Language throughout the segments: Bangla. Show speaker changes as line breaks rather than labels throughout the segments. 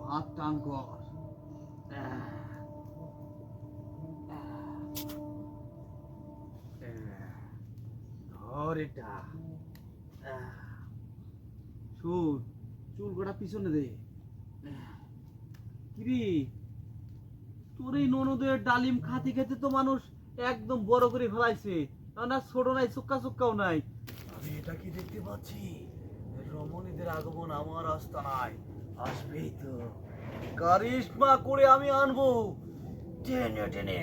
হাত টান কর। ধর এটা। শুন, চুল কটা পিছনে দে। কিরে, তোর এই ননদের ডালিম খাতে খেতে তো মানুষ একদম বড় করে ফেলাইছে। না ছোট নাই, চুক্কা চুক্কাও নাই। আমি এটা কি দেখতে পাচ্ছি, রমণীদের আগমন আমার আস্তানায় আসবেই তো। কারিশমা করে আমি আনবো, টেনে টেনে।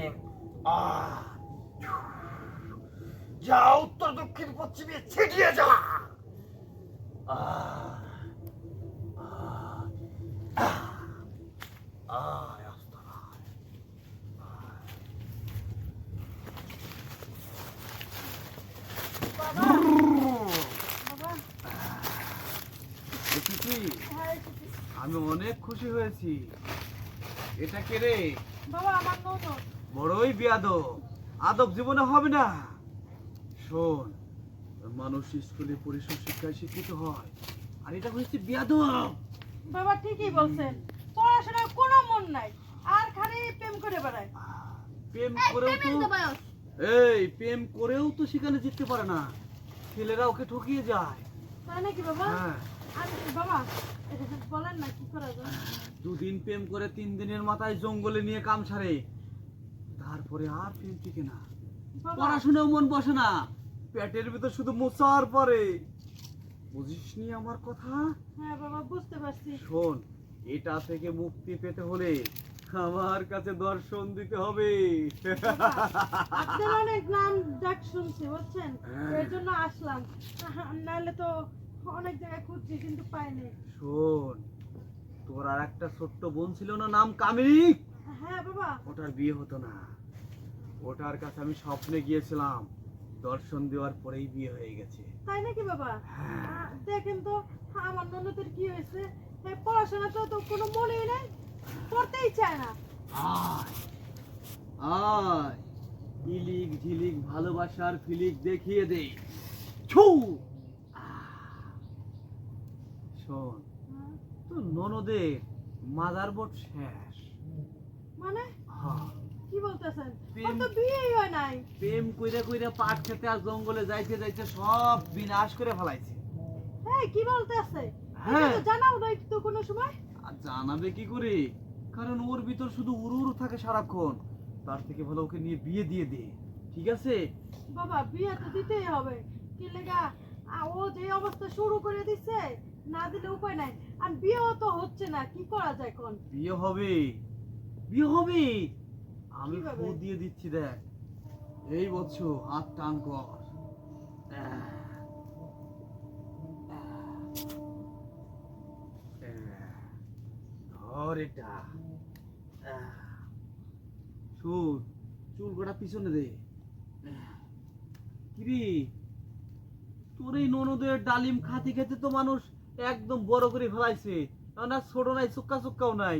যা, উত্তর দক্ষিণ পশ্চিমে ছিটিয়ে যা। আমি অনেক খুশি হয়েছি। এটা কে রে?
বাবা, আমার ননদ।
বড়ই বেয়াদব, আদব জীবনে হবে না। শোন, মানুষ স্কুলে পরিসর শিক্ষায় শিক্ষিত হয়, আর এটা হচ্ছে বেয়াদব।
বাবা ঠিকই বলছেন, পড়াশোনার কোনো মন নাই, আর খালি প্রেম করে বেড়ায়।
প্রেম করেও তো প্রেম করেও তো সেখানে জিততে পারে না, ছেলেরা ওকে ঠকিয়ে যায়।
তাই নাকি বাবা?
হ্যাঁ।
বাবা বলেন না কি করা যায়।
2 দিন প্রেম করে 3 দিনের মাথায় জঙ্গলে নিয়ে কাম সারে, তারপরে আর প্রেম টিকে না। পড়াশোনাও মন বসে না, পেটের ভিতর শুধু মোচার পরে। বুঝিসনি আমার কথা?
হ্যাঁ বাবা, বুঝতে পারছি।
শোন, এটা থেকে মুক্তি পেতে হলে আমার কাছে দর্শন দিতে হবে।
আপনার অনেক নাম ডাক শুনছি, বুঝছেন, এর জন্য আসলাম। নাহলে তো অনেক জায়গায় খুঁজছি কিন্তু পাইনি।
শোন, তোর আর একটা ছোট্ট বোন ছিল না, নাম কামিনী?
হ্যাঁ বাবা।
ওটার বিয়ে হতো না, ওটার কাছে আমি স্বপ্নে গিয়েছিলাম, দর্শন দেওয়ার পরেই বিয়ে হয়ে গেছে।
তাই নাকি বাবা? দেখেন তো আমার ননদের কি হয়েছে, পড়াশোনাতে তো কোনো মনেই নাই, পড়তেই চায় না।
আয় আয়, ইলিক ঝিলিক ভালোবাসার ফিলিক দেখিয়ে দে। ছু! শোন, তো ননদের মাদারবোর্ড শেষ।
মানে
হ্যাঁ,
কি বলতেছেন?
প্রেম-
ওর তো বিয়েই হয় নাই।
প্রেম কইরা কইরা পাট খেতে আর জঙ্গলে যাইতে যাইতে সব বিনাশ করে ফেলাইছে।
হ্যাঁ, কি বলতেছে?
হ্যাঁ।
এটা তো জানাও নাই তো কোনো সময়।
আর জানাবে কি করে, কারণ ওর ভিতর শুধু উড়ু উড়ু থাকে সারাক্ষণ। তার থেকে ভালো ওকে নিয়ে বিয়ে দিয়ে দে, ঠিক আছে?
বাবা বিয়ে তো দিতেই হবে, কি লেগা ও যে অবস্থা শুরু করে দিছে, না দিলে উপায় নাই। আর বিয়েও তো হচ্ছে না, কি করা যায় কোন?
বিয়ে হবে, বিয়ে হবে। আমি
কিভাবে?
ফু দিয়ে দিচ্ছি, দেখ। এই বলছো, হাত টান কর। ধর এটা। শুন, চুল কটা পিছনে দে। কিরে, তোর এই ননদের ডালিম খাতে খেতে তো মানুষ একদম বড় করে ফেলাইছে। না ছোট নাই, চুক্কা চুক্কাও নাই।